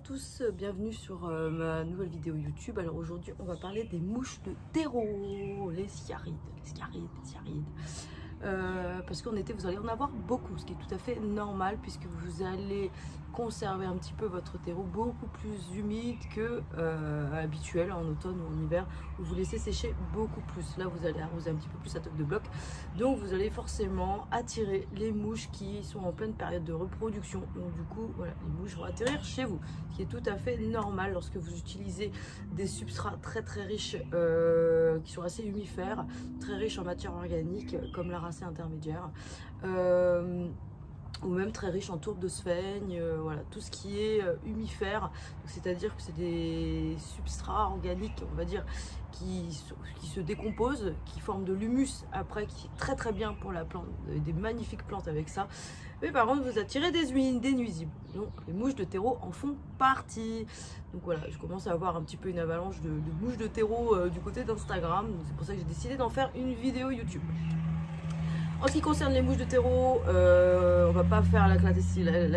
tous, bienvenue sur ma nouvelle vidéo YouTube. Alors aujourd'hui on va parler des mouches de terreau, les sciarides, parce qu'en été vous allez en avoir beaucoup, ce qui est tout à fait normal puisque vous allez conserver un petit peu votre terreau beaucoup plus humide que habituel en automne ou en hiver où vous laissez sécher beaucoup plus. Là vous allez arroser un petit peu plus à toque de bloc, donc vous allez forcément attirer les mouches qui sont en pleine période de reproduction. Donc du coup voilà, les mouches vont atterrir chez vous, ce qui est tout à fait normal lorsque vous utilisez des substrats très riches qui sont assez humifères, très riches en matière organique comme la racée intermédiaire, ou même très riche en tourbe de sphaigne, voilà, tout ce qui est humifère, c'est-à-dire que c'est des substrats organiques, on va dire, qui se décomposent, qui forment de l'humus après, qui est très bien pour la plante, des magnifiques plantes avec ça. Mais par contre, vous attirez des nuisibles. Donc les mouches de terreau en font partie. Donc voilà, je commence à avoir un petit peu une avalanche de mouches de terreau du côté d'Instagram. C'est pour ça que j'ai décidé d'en faire une vidéo YouTube. En ce qui concerne les mouches de terreau, on va pas faire la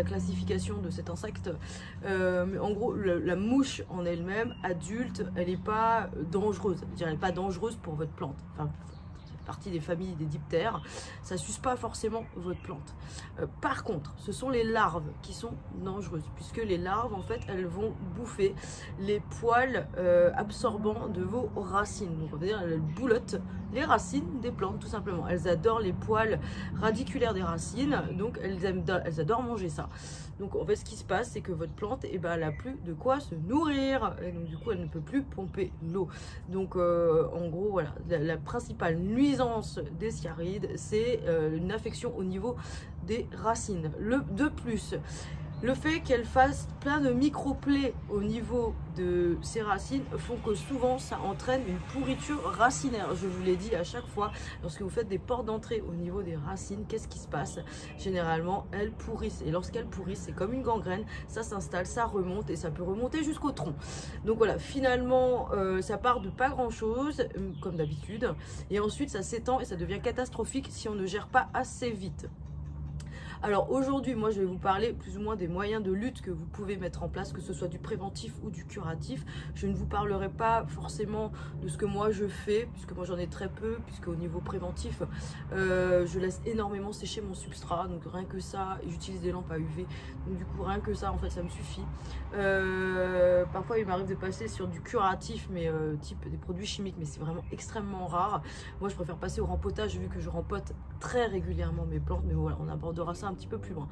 classification de cet insecte, mais en gros la mouche en elle-même, adulte, elle n'est pas dangereuse. Je dirais, elle n'est pas dangereuse pour votre plante. Enfin, partie des familles des diptères, ça suce pas forcément votre plante. Par contre, ce sont les larves qui sont dangereuses, puisque les larves, en fait, elles vont bouffer les poils absorbants de vos racines. Donc, on va dire, elles boulottent les racines des plantes, tout simplement. Elles adorent les poils radiculaires des racines, donc elles adorent manger ça. Donc en fait ce qui se passe, c'est que votre plante, elle n'a plus de quoi se nourrir, et donc du coup elle ne peut plus pomper l'eau. Donc en gros voilà, la principale nuisance des sciarides, c'est une affection au niveau des racines. De plus, le fait qu'elles fassent plein de micro-plaies au niveau de ces racines font que souvent ça entraîne une pourriture racinaire. Je vous l'ai dit à chaque fois, lorsque vous faites des portes d'entrée au niveau des racines, qu'est-ce qui se passe? Généralement, elles pourrissent. Et lorsqu'elles pourrissent, c'est comme une gangrène, ça s'installe, ça remonte et ça peut remonter jusqu'au tronc. Donc voilà, finalement, ça part de pas grand-chose, comme d'habitude. Et ensuite, ça s'étend et ça devient catastrophique si on ne gère pas assez vite. Alors aujourd'hui, moi je vais vous parler plus ou moins des moyens de lutte que vous pouvez mettre en place, que ce soit du préventif ou du curatif. Je ne vous parlerai pas forcément de ce que moi je fais, puisque moi j'en ai très peu, puisque au niveau préventif, je laisse énormément sécher mon substrat, donc rien que ça, j'utilise des lampes à UV, donc du coup rien que ça en fait ça me suffit. Parfois il m'arrive de passer sur du curatif, mais type des produits chimiques, mais c'est vraiment extrêmement rare. Moi je préfère passer au rempotage vu que je rempote très régulièrement mes plantes, mais voilà, on abordera ça un petit peu plus loin.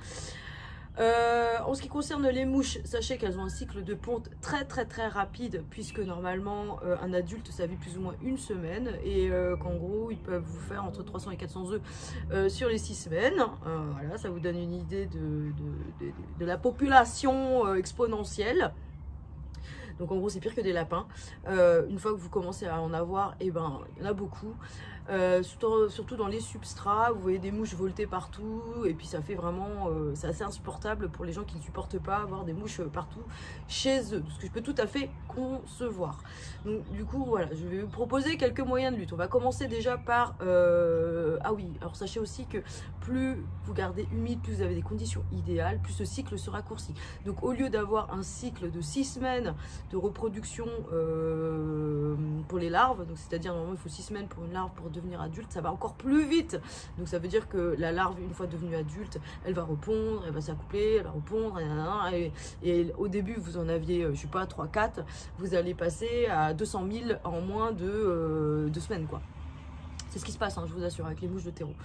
En ce qui concerne les mouches, sachez qu'elles ont un cycle de ponte très rapide, puisque normalement un adulte ça vit plus ou moins une semaine, et qu'en gros ils peuvent vous faire entre 300 et 400 œufs sur les 6 semaines. Voilà, ça vous donne une idée de la population exponentielle. Donc en gros c'est pire que des lapins. Une fois que vous commencez à en avoir, et ben il y en a beaucoup. Surtout dans les substrats, vous voyez des mouches volter partout, et puis ça fait vraiment, c'est assez insupportable pour les gens qui ne supportent pas avoir des mouches partout chez eux, ce que je peux tout à fait concevoir. Donc du coup voilà, je vais vous proposer quelques moyens de lutte. On va commencer déjà par, ah oui, alors sachez aussi que plus vous gardez humide, plus vous avez des conditions idéales, plus ce cycle se raccourcit. Donc au lieu d'avoir un cycle de 6 semaines de reproduction pour les larves, donc c'est-à-dire normalement il faut 6 semaines pour une larve pour devenir adulte, ça va encore plus vite. Donc ça veut dire que la larve, une fois devenue adulte, elle va repondre, elle va s'accoupler, elle va repondre, et au début vous en aviez, je sais pas, 3-4, vous allez passer à 200 000 en moins de 2 semaines quoi. C'est ce qui se passe, hein, je vous assure, avec les mouches de terreau.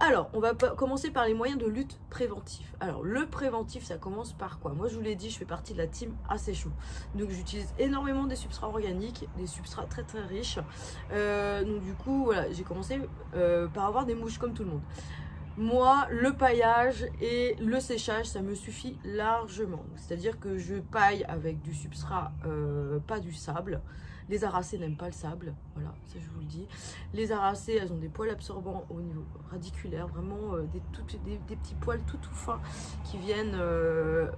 Alors, on va commencer par les moyens de lutte préventif. Alors, le préventif, ça commence par quoi? Moi, je vous l'ai dit, je fais partie de la team assez chaud. Donc, j'utilise énormément des substrats organiques, des substrats très riches. Donc, du coup, voilà, j'ai commencé par avoir des mouches comme tout le monde. Moi, le paillage et le séchage, ça me suffit largement. C'est-à-dire que je paille avec du substrat, pas du sable. Les aracées n'aiment pas le sable, voilà, ça je vous le dis. Les aracées, elles ont des poils absorbants au niveau radiculaire, vraiment des petits poils tout fins qui viennent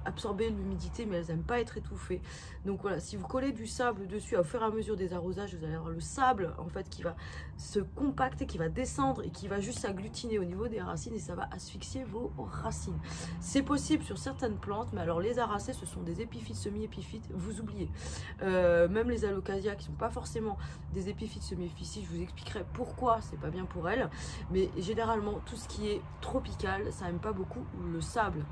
absorber l'humidité, mais elles n'aiment pas être étouffées. Donc voilà, si vous collez du sable dessus, au fur et à mesure des arrosages, vous allez avoir le sable en fait qui va se compacter, qui va descendre et qui va juste s'agglutiner au niveau des racines et ça va asphyxier vos racines. C'est possible sur certaines plantes, mais alors les aracées, ce sont des épiphytes, semi-épiphytes, vous oubliez. Même les alocasias qui ne sont pas forcément des épiphytes, semi-épiphytes, je vous expliquerai pourquoi c'est pas bien pour elles. Mais généralement, tout ce qui est tropical, ça n'aime pas beaucoup le sable.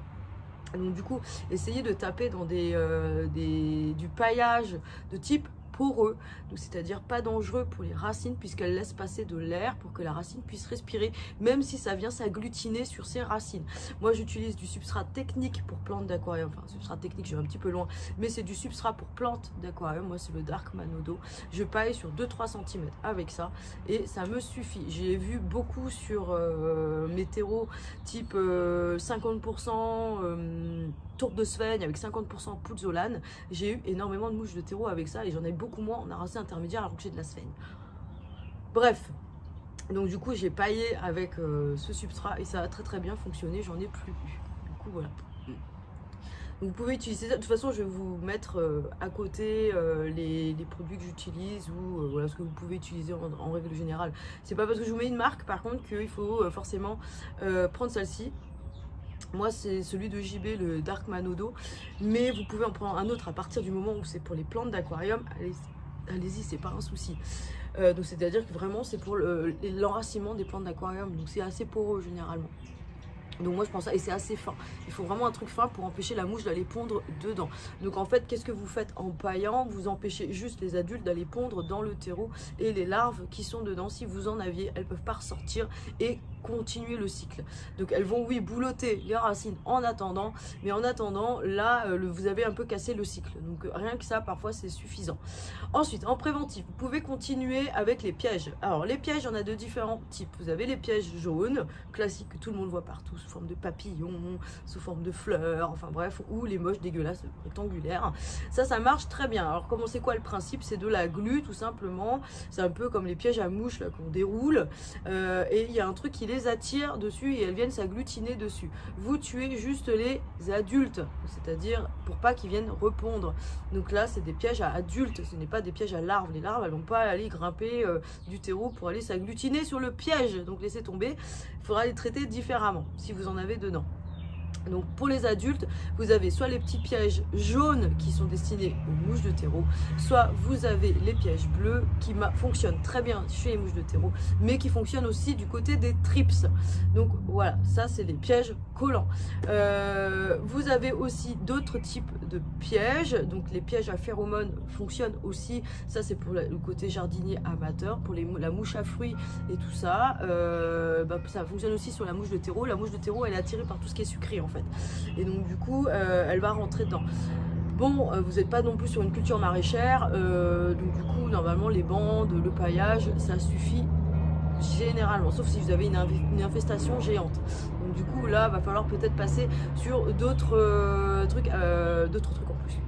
Donc du coup, essayez de taper dans du paillage de type poreux, donc c'est-à-dire pas dangereux pour les racines puisqu'elles laissent passer de l'air pour que la racine puisse respirer, même si ça vient s'agglutiner sur ses racines. Moi j'utilise du substrat technique pour plantes d'aquarium, enfin substrat technique je vais un petit peu loin, mais c'est du substrat pour plantes d'aquarium, moi c'est le Dark Manodo, je paille sur 2-3 cm avec ça et ça me suffit. J'ai vu beaucoup sur mes terreaux type 50% tourbe de Sveigne avec 50% pouzzolane, j'ai eu énormément de mouches de terreau avec ça et j'en ai beaucoup moins en aracée intermédiaire alors que j'ai de la Sveigne. Bref, donc du coup j'ai paillé avec ce substrat et ça a très bien fonctionné, j'en ai plus eu. Du coup voilà. Donc, vous pouvez utiliser ça. De toute façon, je vais vous mettre à côté les produits que j'utilise ou voilà ce que vous pouvez utiliser en règle générale. C'est pas parce que je vous mets une marque, par contre, qu'il faut forcément prendre celle-ci. Moi, c'est celui de JB, le Dark Manodo, mais vous pouvez en prendre un autre à partir du moment où c'est pour les plantes d'aquarium. Allez-y, c'est pas un souci. Donc, c'est-à-dire que vraiment, c'est pour l'enracinement des plantes d'aquarium. Donc, c'est assez poreux généralement. Donc moi je pense ça, et c'est assez fin. Il faut vraiment un truc fin pour empêcher la mouche d'aller pondre dedans. Donc en fait, qu'est-ce que vous faites en paillant? Vous empêchez juste les adultes d'aller pondre dans le terreau et les larves qui sont dedans, si vous en aviez, elles peuvent pas ressortir et continuer le cycle. Donc elles vont, oui, boulotter les racines en attendant, mais en attendant, là, vous avez un peu cassé le cycle. Donc rien que ça, parfois, c'est suffisant. Ensuite, en préventif, vous pouvez continuer avec les pièges. Alors les pièges, il y en a de différents types. Vous avez les pièges jaunes, classiques que tout le monde voit partout, sous forme de papillons, sous forme de fleurs, enfin bref, ou les moches dégueulasses rectangulaires. Ça marche très bien. Alors comment c'est quoi le principe? C'est de la glu tout simplement. C'est un peu comme les pièges à mouches là qu'on déroule. Et il y a un truc qui les attire dessus et elles viennent s'agglutiner dessus. Vous tuez juste les adultes, c'est-à-dire pour pas qu'ils viennent repondre. Donc là, c'est des pièges à adultes, ce n'est pas des pièges à larves. Les larves, elles vont pas aller grimper du terreau pour aller s'agglutiner sur le piège. Donc laissez tomber. Il faudra les traiter différemment si vous en avez dedans. Donc pour les adultes, vous avez soit les petits pièges jaunes qui sont destinés aux mouches de terreau, soit vous avez les pièges bleus qui fonctionnent très bien chez les mouches de terreau, mais qui fonctionnent aussi du côté des trips. Donc voilà, ça c'est les pièges collants. Vous avez aussi d'autres types de pièges, donc les pièges à phéromones fonctionnent aussi, ça c'est pour le côté jardinier amateur, pour la mouche à fruits et tout ça, ça fonctionne aussi sur la mouche de terreau. La mouche de terreau elle est attirée par tout ce qui est sucré en fait. Et donc du coup elle va rentrer dedans. Bon, vous n'êtes pas non plus sur une culture maraîchère, donc du coup normalement les bandes, le paillage, ça suffit généralement, sauf si vous avez une infestation géante. Donc du coup là va falloir peut-être passer sur d'autres trucs en plus.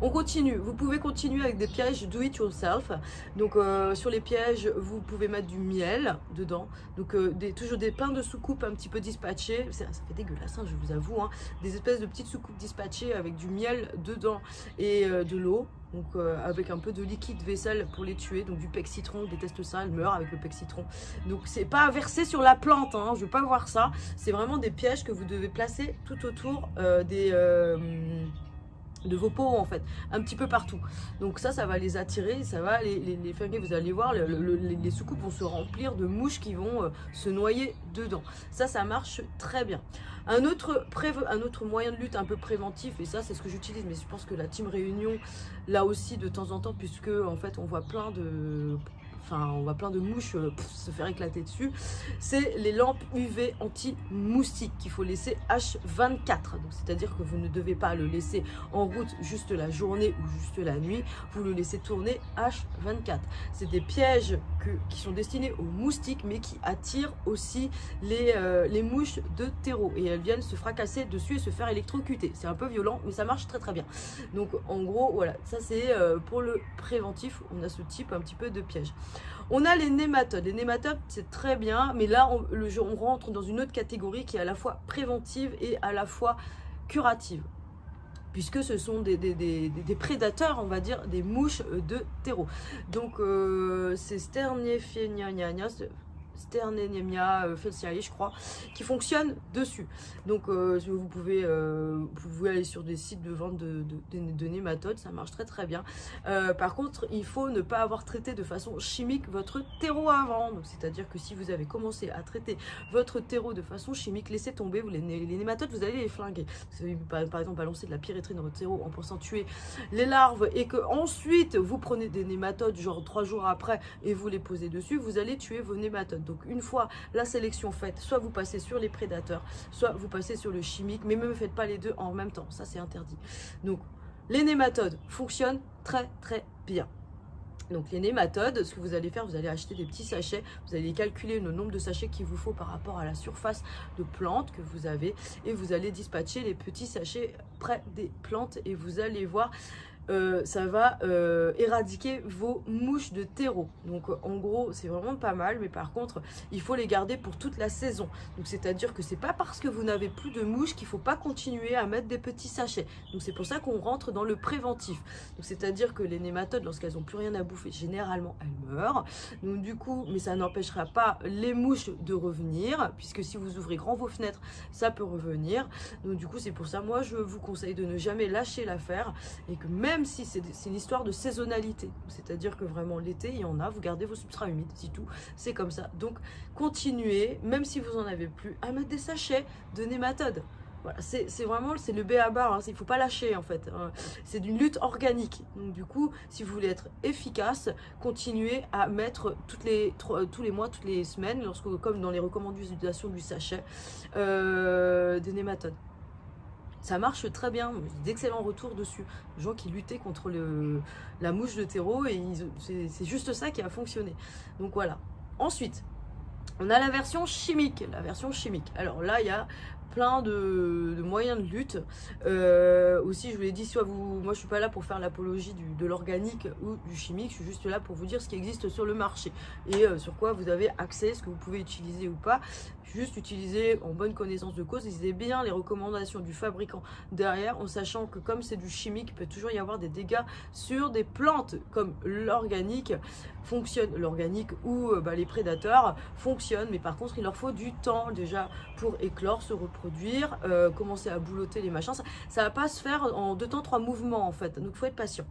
On continue, vous pouvez continuer avec des pièges do it yourself. Donc sur les pièges, vous pouvez mettre du miel dedans. Donc toujours des pains de soucoupe un petit peu dispatchés. Ça fait dégueulasse, hein, je vous avoue. Hein. Des espèces de petites soucoupes dispatchées avec du miel dedans et de l'eau. Donc avec un peu de liquide vaisselle pour les tuer, donc du pec citron, on déteste ça, elle meurt avec le pec citron. Donc c'est pas versé sur la plante, hein, je veux pas voir ça. C'est vraiment des pièges que vous devez placer tout autour de vos pots en fait, un petit peu partout. Donc ça va les attirer, ça va les faire, vous allez voir, les soucoupes vont se remplir de mouches qui vont se noyer dedans. Ça marche très bien. Un autre moyen de lutte un peu préventif, et ça c'est ce que j'utilise, mais je pense que la team Réunion, là aussi de temps en temps, puisque en fait on voit plein de enfin on voit plein de mouches se faire éclater dessus, c'est les lampes UV anti-moustiques qu'il faut laisser H24. Donc c'est-à-dire que vous ne devez pas le laisser en route juste la journée ou juste la nuit, vous le laissez tourner H24. C'est des pièges qui sont destinés aux moustiques mais qui attirent aussi les mouches de terreau et elles viennent se fracasser dessus et se faire électrocuter. C'est un peu violent mais ça marche très très bien. Donc en gros voilà, ça c'est pour le préventif, on a ce type un petit peu de piège. On a les nématodes. Les nématodes c'est très bien mais là on rentre dans une autre catégorie qui est à la fois préventive et à la fois curative, puisque ce sont des prédateurs, on va dire, des mouches de terreau. Donc, c'est Sternenemia felsiae, je crois, qui fonctionne dessus. Donc, vous pouvez aller sur des sites de vente de nématodes, ça marche très très bien. Par contre, il faut ne pas avoir traité de façon chimique votre terreau avant. C'est-à-dire que si vous avez commencé à traiter votre terreau de façon chimique, laissez tomber, les nématodes, vous allez les flinguer. Vous allez, par exemple, balancer de la pyréthrine dans votre terreau en pensant tuer les larves et que ensuite vous prenez des nématodes, genre 3 jours après, et vous les posez dessus, vous allez tuer vos nématodes. Donc une fois la sélection faite, soit vous passez sur les prédateurs, soit vous passez sur le chimique, mais ne faites pas les deux en même temps, ça c'est interdit. Donc les nématodes fonctionnent très très bien. Donc les nématodes, ce que vous allez faire, vous allez acheter des petits sachets, vous allez calculer le nombre de sachets qu'il vous faut par rapport à la surface de plantes que vous avez et vous allez dispatcher les petits sachets près des plantes et vous allez voir, ça va éradiquer vos mouches de terreau. Donc en gros c'est vraiment pas mal, mais par contre il faut les garder pour toute la saison. Donc c'est à dire que c'est pas parce que vous n'avez plus de mouches qu'il faut pas continuer à mettre des petits sachets. Donc c'est pour ça qu'on rentre dans le préventif. Donc c'est à dire que les nématodes, lorsqu'elles ont plus rien à bouffer, généralement elles meurent. Donc du coup, mais ça n'empêchera pas les mouches de revenir, puisque si vous ouvrez grand vos fenêtres ça peut revenir. Donc du coup c'est pour ça, moi je vous conseille de ne jamais lâcher l'affaire et que même si c'est une histoire de saisonnalité, c'est-à-dire que vraiment l'été il y en a, vous gardez vos substrats humides, c'est tout, c'est comme ça. Donc continuez, même si vous en avez plus, à mettre des sachets de nématodes. Voilà, c'est vraiment le b.a.-ba, hein, il ne faut pas lâcher en fait, hein. C'est d'une lutte organique. Donc du coup, si vous voulez être efficace, continuez à mettre tous les mois, toutes les semaines, comme dans les recommandations du sachet, des nématodes. Ça marche très bien, d'excellents retours dessus. Des gens qui luttaient contre la mouche de terreau et c'est juste ça qui a fonctionné. Donc voilà. Ensuite, on a la version chimique. Alors là, il y a plein de moyens de lutte. Aussi, je vous l'ai dit, moi je suis pas là pour faire l'apologie de l'organique ou du chimique, je suis juste là pour vous dire ce qui existe sur le marché et sur quoi vous avez accès, ce que vous pouvez utiliser ou pas. Juste utiliser en bonne connaissance de cause, lisez bien les recommandations du fabricant derrière, en sachant que comme c'est du chimique, il peut toujours y avoir des dégâts sur des plantes, comme l'organique fonctionne, l'organique ou les prédateurs fonctionnent, mais par contre il leur faut du temps déjà pour éclore, se reproduire, commencer à boulotter les machins. Ça va pas se faire en 2 temps 3 mouvements en fait, donc il faut être patient.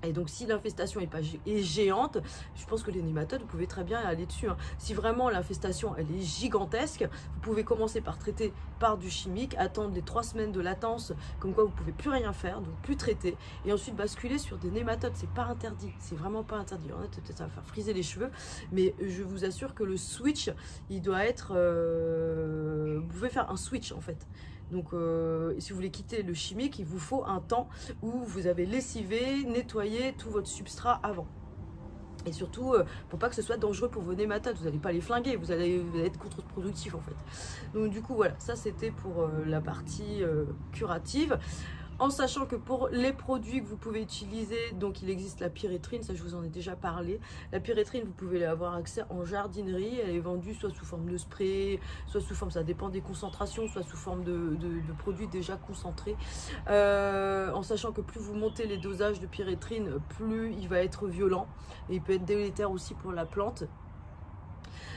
Et donc si l'infestation est géante, je pense que les nématodes, vous pouvez très bien aller dessus, hein. Si vraiment l'infestation elle est gigantesque, vous pouvez commencer par traiter par du chimique, attendre les 3 semaines de latence, comme quoi vous ne pouvez plus rien faire, donc plus traiter, et ensuite basculer sur des nématodes. C'est pas interdit, c'est vraiment pas interdit. Peut-être ça va faire friser les cheveux, mais je vous assure que le switch, il doit être... vous pouvez faire un switch en fait. Donc si vous voulez quitter le chimique, il vous faut un temps où vous avez lessivé, nettoyé tout votre substrat avant. Et surtout, pour pas que ce soit dangereux pour vos nématodes, vous n'allez pas les flinguer, vous allez être contre-productif en fait. Donc du coup voilà, ça c'était pour la partie curative. En sachant que pour les produits que vous pouvez utiliser, donc il existe la pyréthrine, ça je vous en ai déjà parlé. La pyréthrine, vous pouvez avoir accès en jardinerie, elle est vendue soit sous forme de spray, soit sous forme, ça dépend des concentrations, soit sous forme de produits déjà concentrés. En sachant que plus vous montez les dosages de pyréthrine, plus il va être violent et il peut être délétère aussi pour la plante.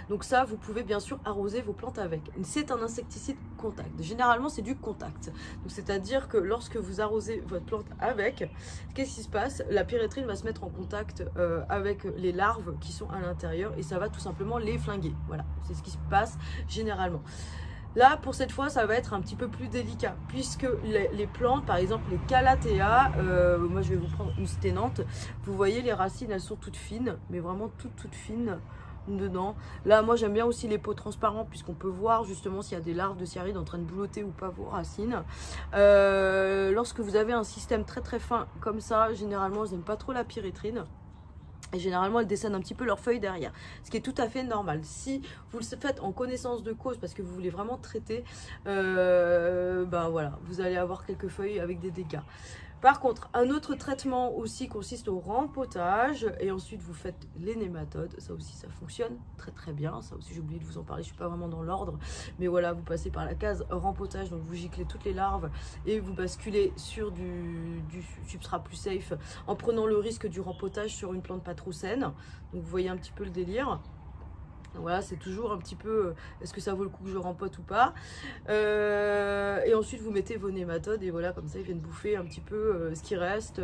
Donc ça, vous pouvez bien sûr arroser vos plantes avec. C'est un insecticide contact. Généralement, c'est du contact. Donc c'est-à-dire que lorsque vous arrosez votre plante avec, qu'est-ce qui se passe? La pyréthrine va se mettre en contact avec les larves qui sont à l'intérieur et ça va tout simplement les flinguer. Voilà, c'est ce qui se passe généralement. Là, pour cette fois, ça va être un petit peu plus délicat, puisque les plantes, par exemple les calathea, moi je vais vous prendre une sténante, vous voyez les racines, elles sont toutes fines, mais vraiment toutes fines dedans. Là, moi j'aime bien aussi les pots transparents, puisqu'on peut voir justement s'il y a des larves de cyaриdes en train de boulotter ou pas vos racines. Lorsque vous avez un système très fin comme ça, généralement, ils n'aiment pas trop la pyrètrine. Et généralement, elles descendent un petit peu leurs feuilles derrière, ce qui est tout à fait normal. Si vous le faites en connaissance de cause, parce que vous voulez vraiment traiter, ben voilà, vous allez avoir quelques feuilles avec des dégâts. Par contre, un autre traitement aussi consiste au rempotage et ensuite vous faites les nématodes. Ça aussi, ça fonctionne très bien. Ça aussi, j'ai oublié de vous en parler, je ne suis pas vraiment dans l'ordre. Mais voilà, vous passez par la case rempotage, donc vous giclez toutes les larves et vous basculez sur du substrat plus safe en prenant le risque du rempotage sur une plante pas trop saine. Donc vous voyez un petit peu le délire. Voilà, c'est toujours un petit peu, est-ce que ça vaut le coup que je rempote ou pas. Et ensuite, vous mettez vos nématodes et voilà, comme ça, ils viennent bouffer un petit peu ce qui reste.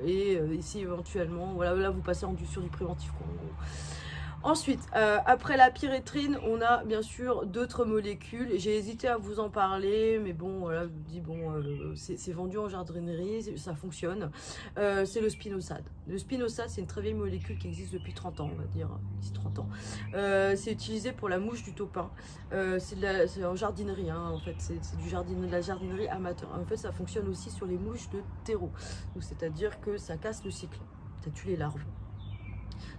Et ici, éventuellement, voilà, là, vous passez sur du préventif, quoi, en gros. Ensuite, après la pyrètrine, on a bien sûr d'autres molécules. J'ai hésité à vous en parler, mais bon, voilà, je vous dis, bon, c'est vendu en jardinerie, ça fonctionne. C'est le spinosad. Le spinosad, c'est une très vieille molécule qui existe depuis 30 ans, on va dire, 10-30 ans. C'est utilisé pour la mouche du taupin. C'est en jardinerie, hein, en fait, c'est de la jardinerie amateur. En fait, ça fonctionne aussi sur les mouches de terreau. C'est-à-dire que ça casse le cycle, ça tue les larves.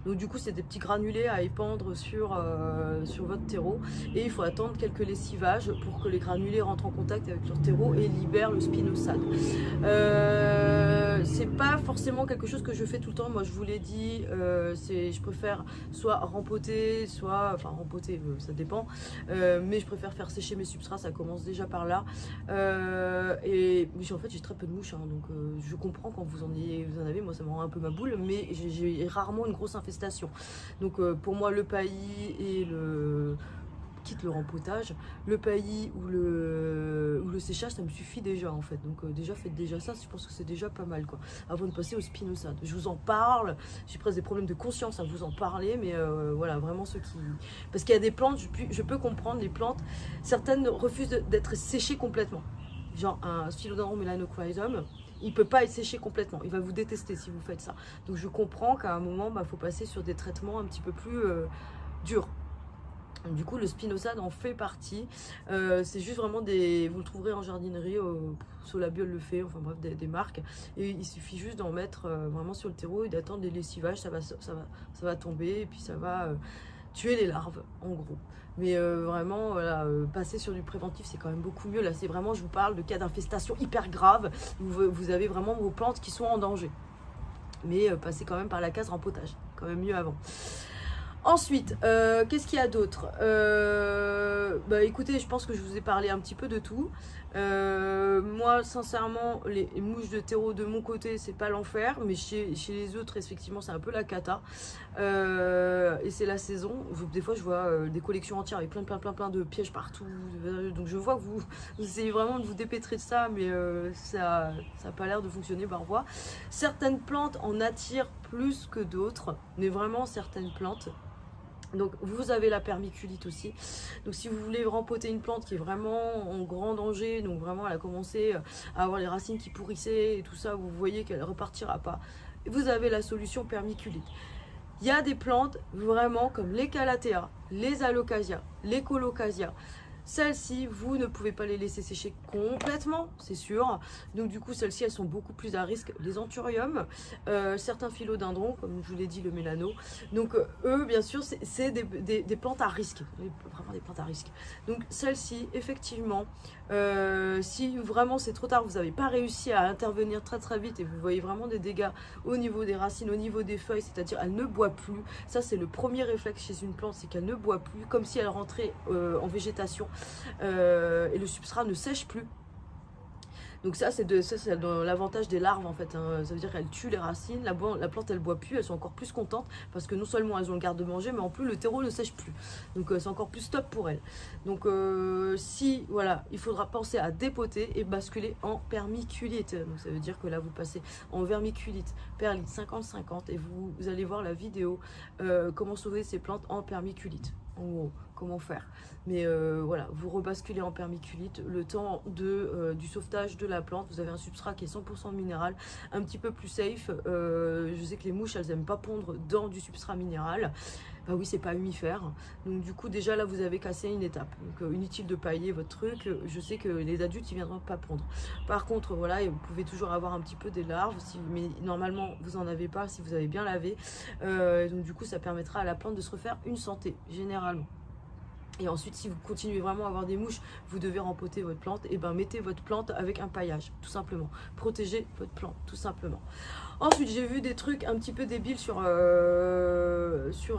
Donc du coup, c'est des petits granulés à épandre sur votre terreau. Et il faut attendre quelques lessivages pour que les granulés rentrent en contact avec leur terreau et libèrent le spinosad. C'est pas forcément quelque chose que je fais tout le temps. Moi, je vous l'ai dit, je préfère soit rempoter, soit... Enfin, rempoter, ça dépend. Mais je préfère faire sécher mes substrats, ça commence déjà par là. Et en fait, j'ai très peu de mouches, hein, donc je comprends quand vous en avez. Moi, ça me rend un peu ma boule, mais j'ai rarement une grosse infestation. Donc pour moi, le paillis et quitte le rempotage, le paillis ou le séchage, ça me suffit déjà en fait. Donc déjà, faites déjà ça, je pense que c'est déjà pas mal quoi. Avant de passer au spinosad. Je vous en parle, j'ai presque des problèmes de conscience à vous en parler, mais voilà, vraiment ceux qui... Parce qu'il y a des plantes, je peux comprendre, les plantes, certaines refusent d'être séchées complètement. Genre un Philodendron melanocrysum, il ne peut pas être séché complètement. Il va vous détester si vous faites ça. Donc je comprends qu'à un moment, il faut passer sur des traitements un petit peu plus durs. Du coup, le spinosad en fait partie. C'est juste vraiment des... Vous le trouverez en jardinerie, Solabiol le fait, enfin bref, des marques. Et il suffit juste d'en mettre vraiment sur le terreau et d'attendre des lessivages. Ça va tomber et puis ça va tuer les larves, en gros. Mais vraiment, voilà, passer sur du préventif, c'est quand même beaucoup mieux. Là, c'est vraiment, je vous parle de cas d'infestation hyper grave. Vous avez vraiment vos plantes qui sont en danger. Mais passez quand même par la case rempotage. Quand même mieux avant. Ensuite, qu'est-ce qu'il y a d'autre? Bah, écoutez, je pense que je vous ai parlé un petit peu de tout. Moi, sincèrement, les mouches de terreau de mon côté, c'est pas l'enfer, mais chez les autres, effectivement, c'est un peu la cata. Et c'est la saison. Des fois, je vois des collections entières avec plein de pièges partout. Donc, je vois que vous essayez vraiment de vous dépêtrer de ça, mais ça n'a pas l'air de fonctionner parfois. Certaines plantes en attirent plus que d'autres, mais vraiment certaines plantes. Donc vous avez la permiculite aussi. Donc si vous voulez rempoter une plante qui est vraiment en grand danger, donc vraiment elle a commencé à avoir les racines qui pourrissaient et tout ça, vous voyez qu'elle ne repartira pas, vous avez la solution permiculite. Il y a des plantes vraiment comme les calathea, les alocasia, les colocasia. Celles-ci, vous ne pouvez pas les laisser sécher complètement, c'est sûr. Donc du coup, celles-ci, elles sont beaucoup plus à risque. Les anthuriums, certains philodendrons, comme je vous l'ai dit, le mélano. Donc eux, bien sûr, c'est des plantes à risque. Vraiment des plantes à risque. Donc celles-ci, effectivement, si vraiment c'est trop tard, vous n'avez pas réussi à intervenir très vite et vous voyez vraiment des dégâts au niveau des racines, au niveau des feuilles, c'est-à-dire elle ne boit plus. Ça, c'est le premier réflexe chez une plante, c'est qu'elle ne boit plus, comme si elle rentrait en végétation. Et le substrat ne sèche plus. Donc ça c'est l'avantage des larves en fait, hein. Ça veut dire qu'elles tuent les racines, la plante elle boit plus, elles sont encore plus contentes parce que non seulement elles ont le garde-manger, mais en plus le terreau ne sèche plus. Donc c'est encore plus top pour elles. Donc si voilà, il faudra penser à dépoter et basculer en permiculite. Donc ça veut dire que là vous passez en vermiculite, perlite 50-50 et vous allez voir la vidéo comment sauver ces plantes en permiculite. en gros, comment faire. Mais voilà, vous rebasculez en permiculite, le temps du sauvetage de la plante, vous avez un substrat qui est 100% minéral, un petit peu plus safe. Je sais que les mouches, elles n'aiment pas pondre dans du substrat minéral. Bah oui, c'est pas humifère. Donc du coup, déjà là, vous avez cassé une étape. Donc inutile de pailler votre truc. Je sais que les adultes, ils viendront pas pondre. Par contre, voilà, vous pouvez toujours avoir un petit peu des larves, mais normalement, vous en avez pas si vous avez bien lavé. Donc du coup, ça permettra à la plante de se refaire une santé, généralement. Et ensuite, si vous continuez vraiment à avoir des mouches, vous devez rempoter votre plante. Et ben, mettez votre plante avec un paillage, tout simplement. Protégez votre plante, tout simplement. Ensuite, j'ai vu des trucs un petit peu débiles sur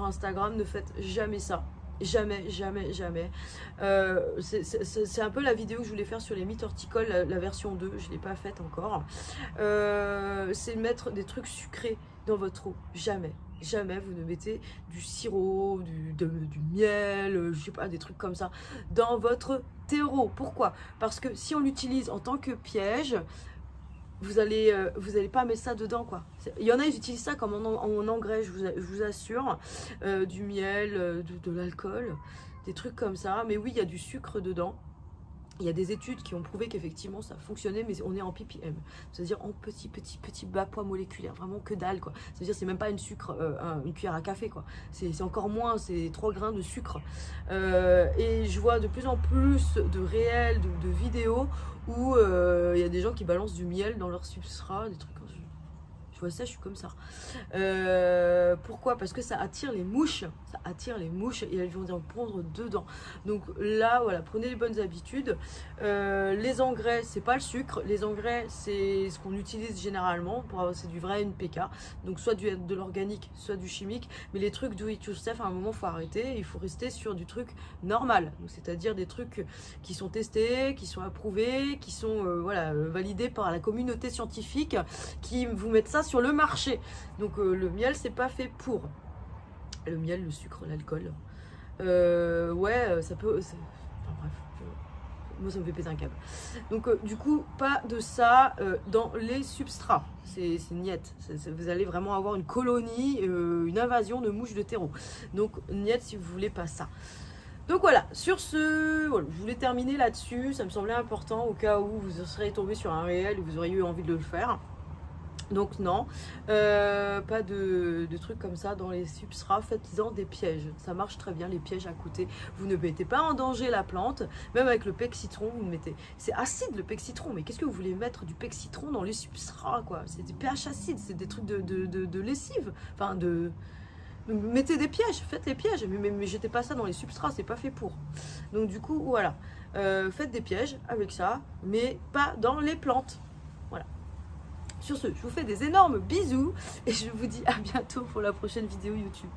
Instagram. Ne faites jamais ça. Jamais, jamais, jamais. C'est un peu la vidéo que je voulais faire sur les mythes horticoles, la version 2. Je ne l'ai pas faite encore. C'est mettre des trucs sucrés dans votre eau. Jamais. Jamais vous ne mettez du sirop, du miel, je sais pas, des trucs comme ça dans votre terreau. Pourquoi? Parce que si on l'utilise en tant que piège, vous allez pas mettre ça dedans, quoi. Il y en a, ils utilisent ça comme en engrais, je vous assure. Du miel, de l'alcool, des trucs comme ça. Mais oui, il y a du sucre dedans. Il y a des études qui ont prouvé qu'effectivement ça fonctionnait, mais on est en ppm, c'est-à-dire en petit bas poids moléculaire, vraiment que dalle, quoi. C'est-à-dire c'est même pas une cuillère à café, quoi. C'est encore moins, c'est 3 grains de sucre. Et je vois de plus en plus de réels, de vidéos où il y a des gens qui balancent du miel dans leur substrat, des trucs comme ça. Je vois ça, je suis comme ça. Pourquoi? Parce que ça attire les mouches. Ça attire les mouches et elles vont en pondre dedans. Donc là, voilà, prenez les bonnes habitudes. Les engrais, c'est pas le sucre. Les engrais, c'est ce qu'on utilise généralement. C'est du vrai NPK. Donc soit de l'organique, soit du chimique. Mais les trucs do it yourself, à un moment, il faut arrêter. Il faut rester sur du truc normal. C'est-à-dire des trucs qui sont testés, qui sont approuvés, qui sont validés par la communauté scientifique, qui vous mettent ça sur le marché. Donc le miel, c'est pas fait pour. Le miel, le sucre, l'alcool. Ça peut... Enfin bref, moi ça me fait péter un câble. Donc du coup, pas de ça dans les substrats. C'est niette. Vous allez vraiment avoir une colonie, une invasion de mouches de terreau. Donc niette si vous voulez pas ça. Donc voilà, sur ce, voilà, je voulais terminer là-dessus. Ça me semblait important au cas où vous serez tombé sur un réel et vous auriez eu envie de le faire. Donc non, pas de trucs comme ça dans les substrats, faites-en des pièges, ça marche très bien les pièges à côté, vous ne mettez pas en danger la plante, même avec le pec citron, vous mettez, c'est acide le pec citron, mais qu'est-ce que vous voulez mettre du pec citron dans les substrats, quoi? C'est des pH acides, c'est des trucs de lessive, enfin mettez des pièges, faites les pièges, mais jetez pas ça dans les substrats, c'est pas fait pour. Donc du coup, voilà, faites des pièges avec ça, mais pas dans les plantes. Voilà. Sur ce, je vous fais des énormes bisous et je vous dis à bientôt pour la prochaine vidéo YouTube.